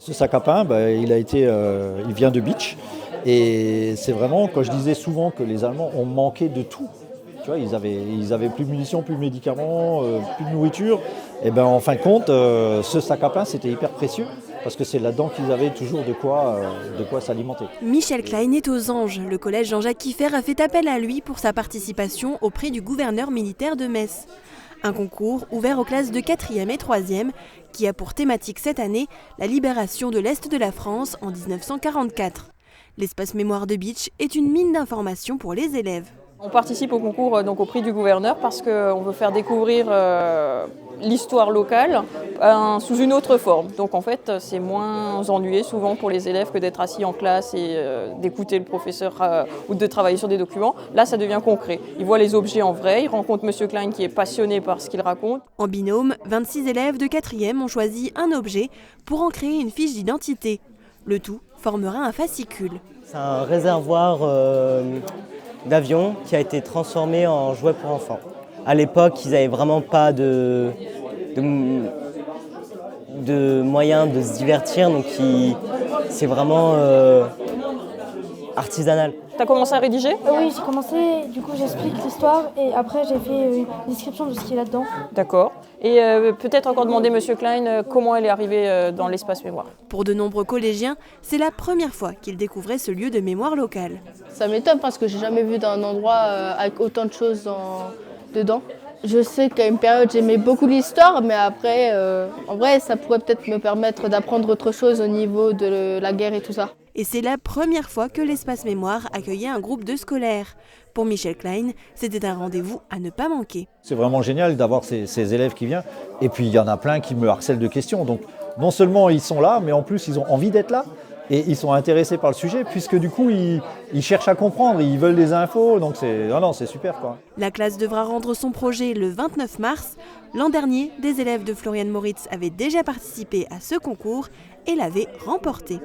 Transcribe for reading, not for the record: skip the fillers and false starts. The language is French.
Ce sac à pain, il vient de Beach. Et c'est vraiment, quand je disais souvent que les Allemands ont manqué de tout, tu vois, ils avaient plus de munitions, plus de médicaments, plus de nourriture. Et ben en fin de compte, ce sac à pain, c'était hyper précieux parce que c'est là-dedans qu'ils avaient toujours de quoi s'alimenter. Michel Klein est aux Anges. Le collège Jean-Jacques Kieffer a fait appel à lui pour sa participation au prix du gouverneur militaire de Metz. Un concours ouvert aux classes de 4e et 3e qui a pour thématique cette année la libération de l'Est de la France en 1944. L'espace mémoire de Beach est une mine d'informations pour les élèves. On participe au concours, donc au prix du gouverneur, parce qu'on veut faire découvrir l'histoire locale sous une autre forme. Donc en fait, c'est moins ennuyeux souvent pour les élèves que d'être assis en classe et d'écouter le professeur ou de travailler sur des documents. Là, ça devient concret. Ils voient les objets en vrai, ils rencontrent M. Klein qui est passionné par ce qu'il raconte. En binôme, 26 élèves de 4e ont choisi un objet pour en créer une fiche d'identité. Le tout formera un fascicule. C'est un réservoir d'avion qui a été transformé en jouet pour enfants. À l'époque, ils n'avaient vraiment pas de moyens de se divertir, donc c'est vraiment artisanal. Tu as commencé à rédiger ? Oui, j'ai commencé, du coup j'explique l'histoire et après j'ai fait une description de ce qui est là-dedans. D'accord. Et peut-être encore demander M. Klein comment elle est arrivée dans l'espace mémoire. Pour de nombreux collégiens, c'est la première fois qu'ils découvraient ce lieu de mémoire locale. Ça m'étonne parce que j'ai jamais vu d'un endroit avec autant de choses dedans. Je sais qu'à une période j'aimais beaucoup l'histoire, mais après, en vrai, ça pourrait peut-être me permettre d'apprendre autre chose au niveau de la guerre et tout ça. Et c'est la première fois que l'espace mémoire accueillait un groupe de scolaires. Pour Michel Klein, c'était un rendez-vous à ne pas manquer. C'est vraiment génial d'avoir ces élèves qui viennent. Et puis il y en a plein qui me harcèlent de questions. Donc non seulement ils sont là, mais en plus ils ont envie d'être là. Et ils sont intéressés par le sujet, puisque du coup, ils cherchent à comprendre, ils veulent des infos, donc c'est super, quoi. La classe devra rendre son projet le 29 mars. L'an dernier, des élèves de Florian Moritz avaient déjà participé à ce concours et l'avaient remporté.